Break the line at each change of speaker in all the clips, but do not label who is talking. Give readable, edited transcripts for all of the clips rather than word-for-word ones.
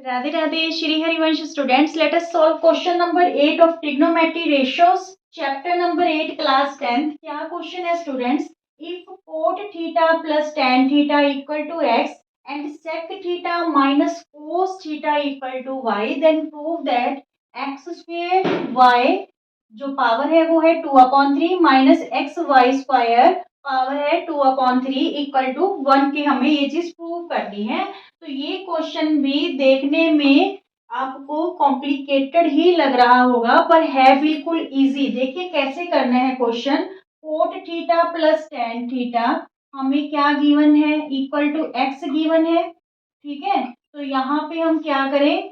Radhe Radhe Shri Harivansh students, let us solve question number 8 of trigonometry ratios, chapter number 8, class 10th। क्या question है students? If cot theta plus tan theta equal to x and sec theta minus cos theta equal to y, then prove that x square y जो power है वो है 2/3 minus x y square power है 2/3 equal to 1 की हमें ये चीज prove करनी है। तो ये क्वेश्चन भी देखने में आपको कॉम्प्लिकेटेड ही लग रहा होगा, पर है बिल्कुल इजी। देखिए कैसे करना है question. Coat theta plus tan theta हमें क्या गिवन है? इक्वल टू एक्स गिवन है। ठीक है, तो यहाँ पे हम क्या करें?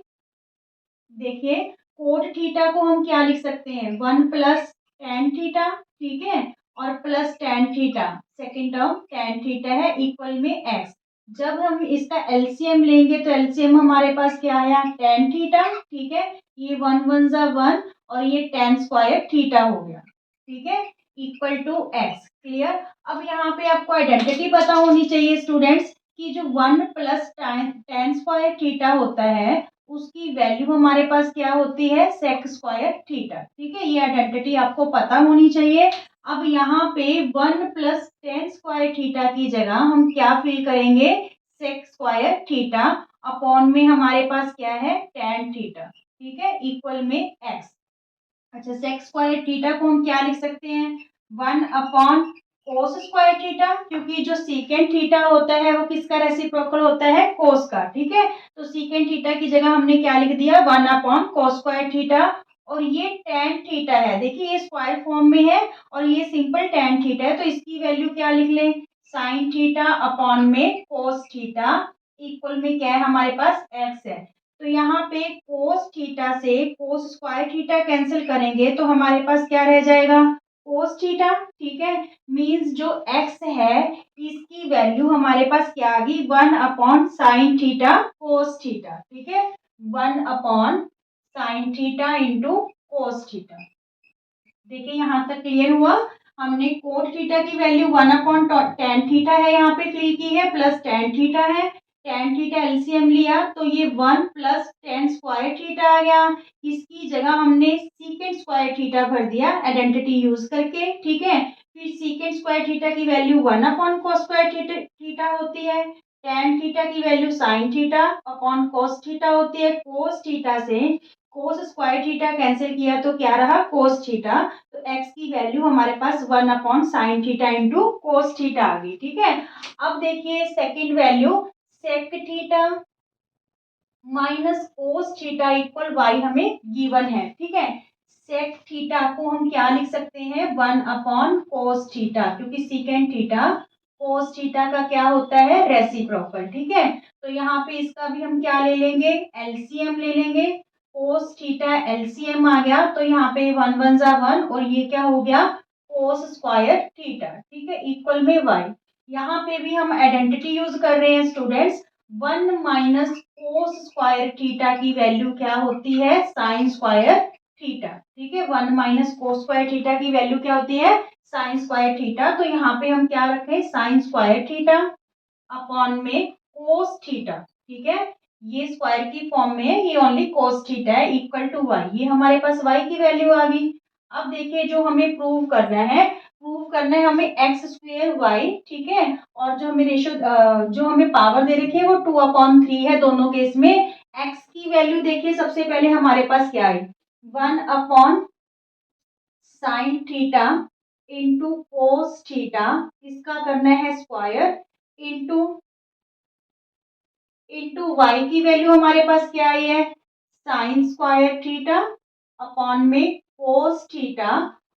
देखिए कोट थीटा को हम क्या लिख सकते हैं? 1 प्लस tan थीटा। ठीक है, और plus tan theta, second term tan theta है, इक्वल में x। जब हम इसका एलसीएम लेंगे तो एलसीएम हमारे पास क्या आया? tan theta. ठीक है, ये 1 1 जा 1 और ये tan स्क्वायर थीटा हो गया। ठीक है, इक्वल टू x। क्लियर? अब यहाँ पे आपको आइडेंटिटी पता होनी चाहिए स्टूडेंट्स कि जो 1 प्लस tan स्क्वायर थीटा होता है उसकी वैल्यू हमारे पास क्या होती है? Sec square theta. ठीक है, ये आइडेंटिटी आपको पता होनी चाहिए। अब यहाँ पे 1 प्लस tan स्क्वायर थीटा की जगह हम क्या फिल करेंगे? सेक स्क्वायर थीटा अपॉन में हमारे पास क्या है? tan theta. ठीक है, इक्वल में x। अच्छा, सेक स्क्वायर थीटा को हम क्या लिख सकते हैं? 1 अपॉन कोस स्क्वायर थीटा, क्योंकि जो सीकेंट थीटा होता है वो किसका रेसिप्रोकल होता है? कोस का। ठीक है, तो सीकेंट थीटा की जगह हमने क्या लिख दिया? 1 अपॉन कोस स्क्वायर थीटा। और ये tan थीटा है, देखिए ये स्क्वायर फॉर्म में है और ये सिंपल tan थीटा है, तो इसकी वैल्यू क्या लिख लें? साइन थीटा अपॉन में कोस थीटा इक्वल में क्या है हमारे पास? x है। तो यहाँ पे कोस थीटा से कोस स्क्वायर थीटा कैंसिल करेंगे तो हमारे पास क्या रह जाएगा? Cos theta. ठीक है, मींस जो x है इसकी वैल्यू हमारे पास क्या आ गई? 1 upon sine theta cos theta. ठीक है, 1 upon sine theta into cos theta. देखिए यहाँ तक क्लियर हुआ। हमने कोट थीटा की वैल्यू 1 अपॉन tan थीटा है यहाँ पे फिल की है, प्लस tan थीटा है। tan थीटा एलसीएम लिया तो ये 1 प्लस tan स्क्वायर थीटा आ गया। इसकी जगह हमने सीकेंट स्क्वायर थीटा भर दिया आइडेंटिटी यूज करके। ठीक है, फिर सीकेंट स्क्वायर थीटा की value 1 upon cos square theta होती है। tan थीटा की value sine theta upon cos theta होती है। कोस थीटा से कोस स्क्वायर थीटा कैंसिल किया तो क्या रहा? Cos theta. तो x की वैल्यू हमारे पास 1 upon sine theta into cos theta आ गई। ठीक है, अब देखिए second value sec theta minus cos theta equal y हमें गिवन है। ठीक है, सेक थीटा को हम क्या लिख सकते हैं? 1 अपॉन कोस थीटा, क्योंकि सीकेंट थीटा कोस थीटा का क्या होता है? रेसिप्रोकल। ठीक है, तो यहाँ पे इसका भी हम क्या ले लेंगे? एलसीएम ले लेंगे। कोस थीटा एलसीएम आ गया तो यहाँ पे 1 1 जा 1 और ये क्या हो गया? कोस स्क्वायर थीटा। ठीक है, इक्वल में y। यहाँ पे भी हम आइडेंटिटी यूज कर रहे हैं students. 1 minus cos square theta की वैल्यू क्या होती है? Sine square theta. ठीक है, 1 माइनस कोस स्क्वायर थीटा की वैल्यू क्या होती है? Sine square theta. तो यहाँ पे हम क्या रखें? साइन स्क्वायर थीटा अपॉन में कोस थीटा। ठीक है, ये स्क्वायर की फॉर्म में है, ये ओनली कोस थीटा है, इक्वल टू y। ये हमारे पास y की वैल्यू आ गई। अब देखिए जो हमें प्रूव करना है, प्रूव करना है हमें एक्स स्क्वेयर वाई। ठीक है, और जो हमें रेशियो जो हमें पावर दे रखी है वो 2/3 है दोनों केस में। एक्स की वैल्यू देखिए सबसे पहले हमारे पास क्या है? 1 upon sine theta into cos theta, इसका करना है स्क्वायर, इंटू वाई की वैल्यू हमारे पास क्या आई है? साइन स्क्वायर थीटा अपॉन में कोस थीटा,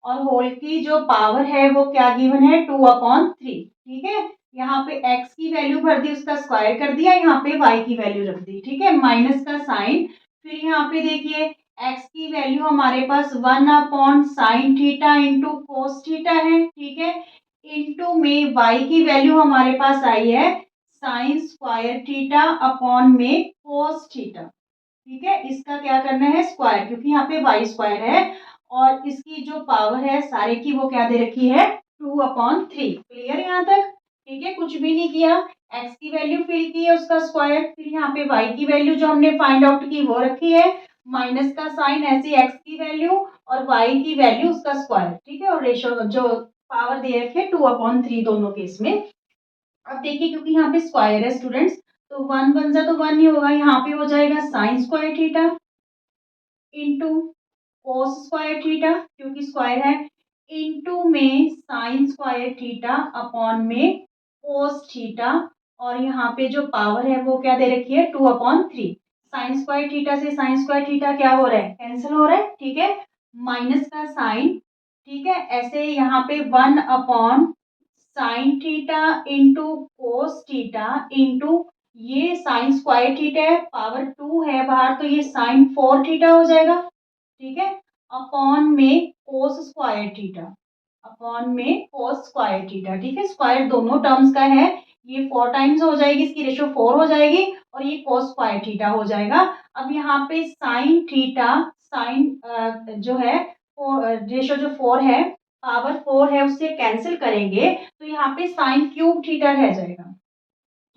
और होल की जो पावर है वो क्या गिवन है? 2/3। ठीक है, यहाँ पे x की वैल्यू भर दी, उसका स्क्वायर कर दिया, यहाँ पे y की वैल्यू रख दी। ठीक है, माइनस का साइन। फिर यहाँ पे देखिए x की वैल्यू हमारे पास 1 upon sine theta into cos theta है। ठीक है, इंटू में y की वैल्यू हमारे पास आई है साइन स्क्वायर थीटा अपॉन में कोस थीटा। ठीक है, इसका क्या करना है? स्क्वायर, क्योंकि यहाँ पे वाई स्क्वायर है और इसकी जो पावर है सारे की वो क्या दे रखी है? 2/3। क्लियर यहाँ तक? ठीक है, कुछ भी नहीं किया, x की वैल्यू फिल की है उसका स्क्वायर, फिर यहाँ पे y की वैल्यू जो हमने फाइंड आउट की वो रखी है, माइनस का साइन, ऐसे x की वैल्यू और y की वैल्यू उसका स्क्वायर, ठीक है, और रेशो जो पावर दे रखी है 2/3 दोनों केस में। अब देखिए क्योंकि यहाँ पे स्क्वायर है स्टूडेंट्स, तो 1 बन जा तो 1 ही होगा, यहाँ पे हो जाएगा साइन स्क्वायर थीटा इंटू कोस स्क्वायर थीटा, क्योंकि स्क्वायर है, इंटू में साइन स्क्वायर थीटा अपॉन में कोस थीटा, और यहाँ पे जो पावर है वो क्या दे रखी है 2/3। साइन स्क्वायर थीटा से साइन स्क्वायर थीटा क्या हो रहा है, कैंसिल हो रहा है, ठीक है, माइनस का साइन, ठीक है, ऐसे यहाँ पे 1/, sign theta into cos theta into ये साइन स्क्वायर थीटा है, पावर 2 है बाहर तो ये साइन 4 थीटा हो जाएगा, ठीक है, अपॉन में कोस स्क्वायर थीटा, अपॉन में कोस स्क्वायर थीटा, ठीक है, स्क्वायर दोनों टर्म्स का है, ये 4 टाइम्स हो जाएगी, इसकी रेशो 4 हो जाएगी और ये कोस स्क्वायर थीटा हो जाएगा। अब यहाँ पे साइन थीटा, साइन जो है रेशो जो 4 है, पावर 4 है, उससे कैंसिल करेंगे तो यहाँ पे साइन क्यूब थीटा रह जाएगा,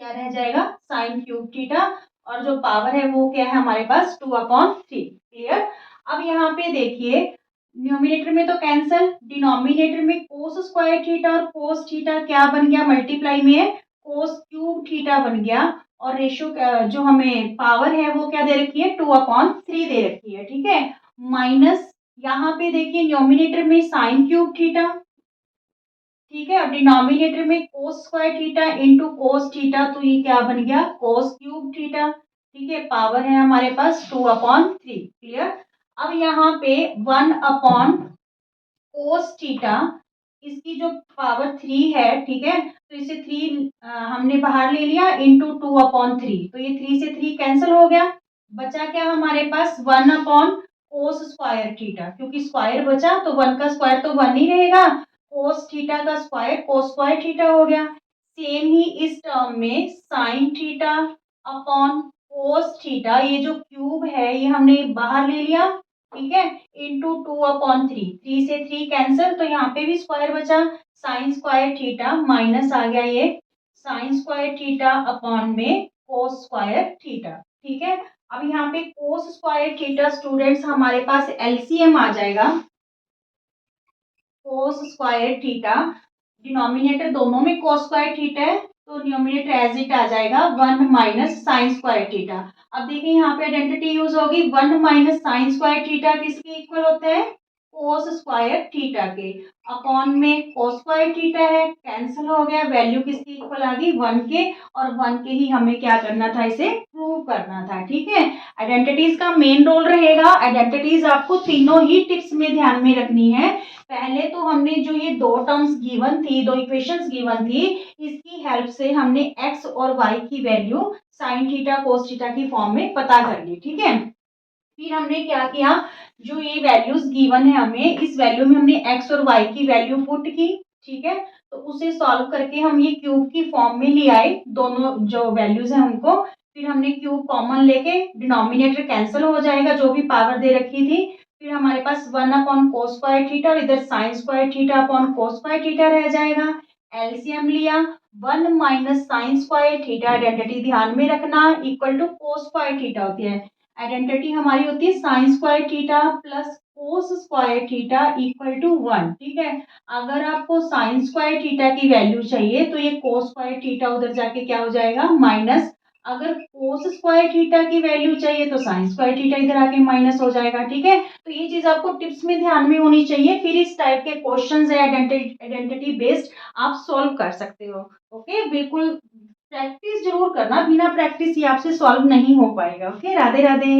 क्या रह जाएगा, साइन क्यूब थीटा, और जो पावर है वो क्या है हमारे पास 2/3, क्लियर। अब यहाँ पे देखिए न्यूमिनेटर में तो कैंसल, डिनोमिनेटर में कोस स्क्वायर थीटा और कोस थीटा क्या बन गया, मल्टीप्लाई में है कोस क्यूब थीटा बन गया, और रेशियो जो हमें पावर है वो क्या दे रखी है 2/3 दे रखी है, ठीक है, माइनस यहाँ पे देखिए न्यूमिनेटर में साइन क्यूब थीटा, ठीक है, अब डिनोमिनेटर में कोस square theta into cos theta, तो ये क्या बन गया कोस क्यूब थीटा, ठीक है, पावर है हमारे पास 2/3, क्लियर। अब यहाँ पे 1 कोस थीटा, इसकी जो पावर 3 है, ठीक है, तो इसे 3 हमने बाहर ले लिया इंटू 2/3, तो ये 3 से 3 कैंसिल हो गया, बचा क्या हमारे पास 1 कोस स्क्वायर थीटा, क्योंकि स्क्वायर बचा तो 1 का स्क्वायर तो 1 ही रहेगा, कोस थीटा का स्क्वायर कोस स्क्वायर थीटा हो गया, सेम ही इस टर्म में sine theta upon cos theta, ये जो क्यूब है ये हमने बाहर ले लिया, ठीक है, इंटू 2/3, 3 से 3 कैंसिल, तो यहाँ पे भी स्क्वायर बचा, साइन स्क्वायर थीटा माइनस आ गया ये साइन स्क्वायर थीटा अपॉन में कोस स्क्वायर थीटा, ठीक है। अब यहाँ पे कोस स्क्वायर थीटा स्टूडेंट्स हमारे पास एलसीएम आ जाएगा, कोस स्क्वायर थीटा, डिनोमिनेटर दोनों में कोस स्क्वायर थीटा है तो न्यूमिनेटर एज इट आ जाएगा 1 माइनस साइन स्क्वायर थीटा। अब देखिए यहाँ पे आइडेंटिटी यूज होगी, 1 माइनस साइन स्क्वायर थीटा किसके इक्वल होता है, कोस स्क्वायर थीटा के, अपॉन में कोस स्क्वायर थीटा है, कैंसिल हो गया, वैल्यू किसकी इक्वल आ गई 1 के, और 1 के ही हमें क्या करना था, इसे प्रूव करना था, ठीक है। आइडेंटिटीज का मेन रोल रहेगा, आइडेंटिटीज आपको तीनों ही टिप्स में ध्यान में रखनी है। पहले तो हमने जो ये दो टर्म्स गिवन थी, दो इक्वेशंस गिवन थी, इसकी हेल्प से हमने x और y की value sine theta cos theta की फॉर्म में पता कर ली, ठीक है। फिर हमने क्या किया, जो ये वैल्यूज गिवन है हमें, इस वैल्यू में हमने x और y की वैल्यू पुट की, ठीक है, तो उसे सॉल्व करके हम ये क्यूब की फॉर्म में ले आए, दोनों जो वैल्यूज हैं उनको, फिर हमने क्यूब कॉमन लेके डिनोमिनेटर कैंसिल हो जाएगा जो भी पावर दे रखी थी, फिर हमारे पास 1 कोस स्क्वायर थीटा और इधर sine square theta upon cos square theta रह जाएगा, एलसीएम लिया, 1 minus sine square theta, identity ध्यान में रखना, equal to cos square theta होती है, आइडेंटिटी हमारी होती है sine square theta plus cos square theta equal to 1, ठीक है। अगर आपको साइन स्क्वायर थीटा की वैल्यू चाहिए तो ये कोस स्क्वायर थीटा उधर जाके क्या हो जाएगा माइनस, अगर कोस स्क्वायर थीटा की वैल्यू चाहिए तो साइन स्क्वायर थीटा इधर आके माइनस हो जाएगा, ठीक है। तो ये चीज आपको टिप्स में ध्यान में होनी चाहिए, फिर इस टाइप के क्वेश्चंस है आइडेंटिटी बेस्ड आप सॉल्व कर सकते हो, ओके। बिल्कुल प्रैक्टिस जरूर करना, बिना प्रैक्टिस ये आपसे सॉल्व नहीं हो पाएगा, ओके। राधे राधे।